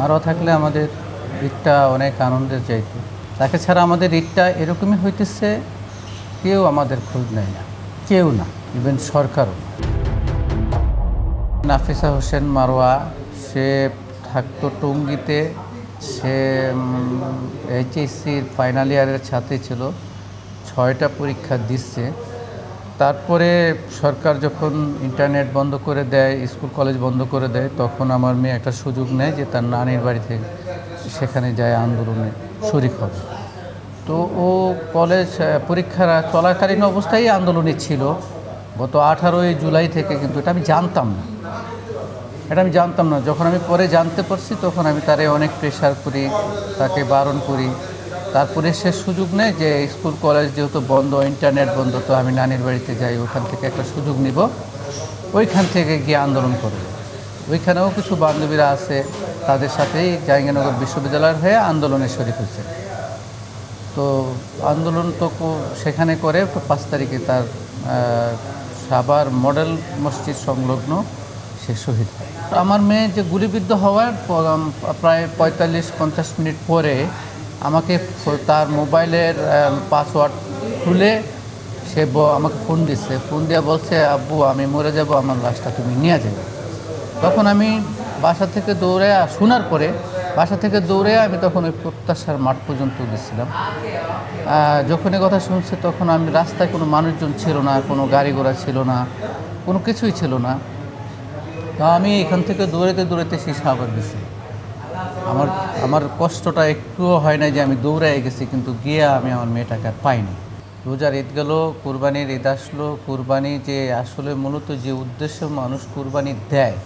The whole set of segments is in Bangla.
মারোয়া থাকলে আমাদের ঈদটা অনেক আনন্দের চাইতো। তাকে ছাড়া আমাদের ঈদটা এরকমই হইতেছে, কেউ আমাদের খোঁজ নেয় না, কেউ না, ইভেন সরকারও না। নাফিসা হোসেন মারোয়া, সে থাকতো টঙ্গীতে। সে এইচএসসির ফাইনাল ইয়ারের ছাত্রী ছিল, 6টা পরীক্ষা দিচ্ছে। তারপরে সরকার যখন ইন্টারনেট বন্ধ করে দেয়, স্কুল কলেজ বন্ধ করে দেয়, তখন আমার মেয়ে একটা সুযোগ নেয় যে তার নানির বাড়ি থেকে সেখানে যায় আন্দোলনে শরিক হবে। তো ও কলেজ পরীক্ষা চলাকালীন অবস্থায় আন্দোলনে ছিল গত 18ই জুলাই থেকে, কিন্তু এটা আমি জানতাম না। যখন আমি পরে জানতে পারছি তখন আমি তারে অনেক প্রেশার করি, তাকে বারণ করি। তারপরে সে সুযোগ নেয় যে স্কুল কলেজ যেহেতু বন্ধ, ইন্টারনেট বন্ধ, তো আমি নানির বাড়িতে যাই, ওখান থেকে একটা সুযোগ নিব, ওইখান থেকে গিয়ে আন্দোলন করব। ওইখানেও কিছু বান্ধবীরা আছে, তাদের সাথেই জাহাঙ্গীরনগর বিশ্ববিদ্যালয়ের হয়ে আন্দোলনে শরীক হয়েছে। তো আন্দোলন তো সেখানে করে 5 তারিখে তার সাভার মডেল মসজিদ সংলগ্ন সে শহীদ হয়। আমার মেয়ে যে গুলিবিদ্ধ হওয়ার প্রায় 45-50 মিনিট পরে আমাকে তার মোবাইলের পাসওয়ার্ড খুলে সে আমাকে ফোন দিচ্ছে। ফোন দিয়ে বলছে, আব্বু আমি মরে যাব, আমার লাশটা তুমি নিয়ে যাবে। তখন আমি বাসা থেকে দৌড়ে শোনার পরে আমি তখন ওই প্রত্যাশার মাঠ পর্যন্ত গেছিলাম। যখন এই কথা শুনছে তখন আমি রাস্তায় কোনো মানুষজন ছিল না, কোনো গাড়ি ঘোড়া ছিল না, কোনো কিছুই ছিল না। তা আমি এখান থেকে দৌড়াতে সেই সাভার গেছি। আমার কষ্টটা একটুও হয় না যে আমি দৌড়াই গেছি, কিন্তু গিয়ে আমি আমার মেয়েটাকে আর পাইনি। রোজার ঈদ গেল, কুরবানির ঈদ আসলো। কুরবানি যে আসলে মূলত যে উদ্দেশ্যে মানুষ কুরবানি দেয়,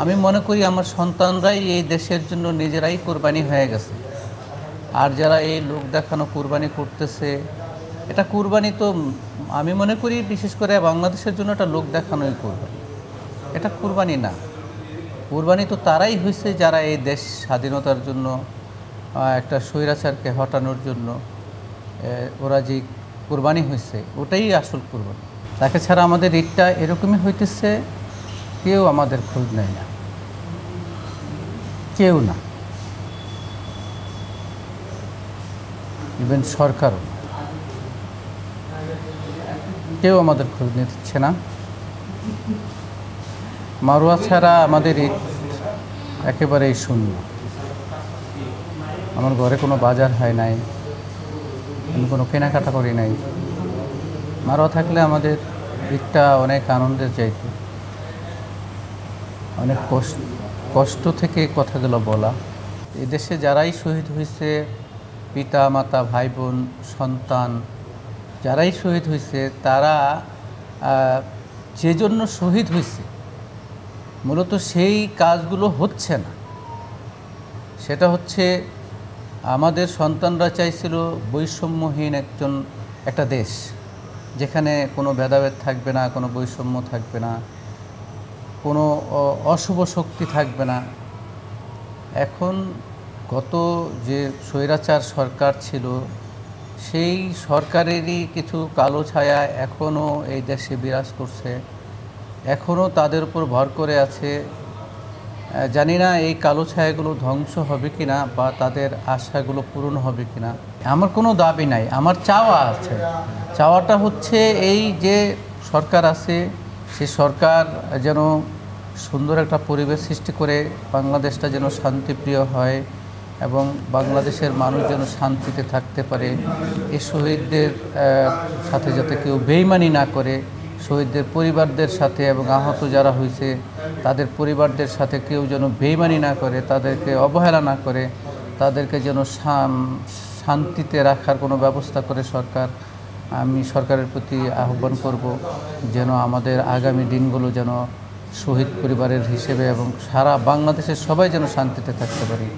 আমি মনে করি আমার সন্তানরাই এই দেশের জন্য নিজেরাই কুরবানি হয়ে গেছে। আর যারা এই লোক দেখানো কুরবানি করতেছে, এটা কুরবানি তো আমি মনে করি বিশেষ করে বাংলাদেশের জন্য এটা লোক দেখানোই কুরবানি, এটা কুরবানি না। কুরবানি তো তারাই হয়েছে যারা এই দেশ স্বাধীনতার জন্য, একটা স্বৈরাচারকে হটানোর জন্য ওরা যে কুরবানি হয়েছে, ওটাই আসল কুরবানি। তাকে ছাড়া আমাদের ঈদটা এরকমই হইতেছে, কেউ আমাদের খোঁজ নেয় না, কেউ না, ইভেন সরকারও না, কেউ আমাদের খোঁজ নিচ্ছে না। মারোয়া ছাড়া আমাদের ঈদ একেবারেই শূন্য। আমার ঘরে কোনো বাজার হয় নাই, আমি কোনো কেনাকাটা করি নাই। মারোয়া থাকলে আমাদের ঈদটা অনেক আনন্দের চাইতো। অনেক কষ্ট থেকে কথাগুলো বলা। এই দেশে যারাই শহীদ হয়েছে, পিতা মাতা ভাই বোন সন্তান যারাই শহীদ হয়েছে, তারা যে জন্য শহীদ হয়েছে মূলত সেই কাজগুলো হচ্ছে না। সেটা হচ্ছে আমাদের সন্তানরা চাইছিল বৈষম্যহীন একটা দেশ, যেখানে কোনো ভেদাভেদ থাকবে না, কোনো বৈষম্য থাকবে না, কোনো অশুভ শক্তি থাকবে না। এখন গত যে স্বৈরাচার সরকার ছিল, সেই সরকারেরই কিছু কালো ছায়া এখনও এই দেশে বিরাজ করছে, এখনও তাদের উপর ভর করে আছে। জানি না এই কালো ছায়াগুলো ধ্বংস হবে কিনা বা তাদের আশাগুলো পূরণ হবে কিনা। আমার কোনো দাবি নাই, আমার চাওয়া আছে। চাওয়াটা হচ্ছে এই যে সরকার আছে, সে সরকার যেন সুন্দর একটা পরিবেশ সৃষ্টি করে বাংলাদেশটা যেন শান্তিপ্রিয় হয় এবং বাংলাদেশের মানুষ যেন শান্তিতে থাকতে পারে। এই শহীদদের সাথে যাতে কেউ বেইমানি না করে, শহীদদের পরিবারদের সাথে এবং আহত যারা হয়েছে তাদের পরিবারদের সাথে কেউ যেন বেইমানি না করে, তাদেরকে অবহেলা না করে, তাদেরকে যেন শান্তিতে রাখার কোনো ব্যবস্থা করে সরকার। আমি সরকারের প্রতি আহ্বান করব যেন আমাদের আগামী দিনগুলো যেন শহীদ পরিবারের হিসেবে এবং সারা বাংলাদেশের সবাই যেন শান্তিতে থাকতে পারি।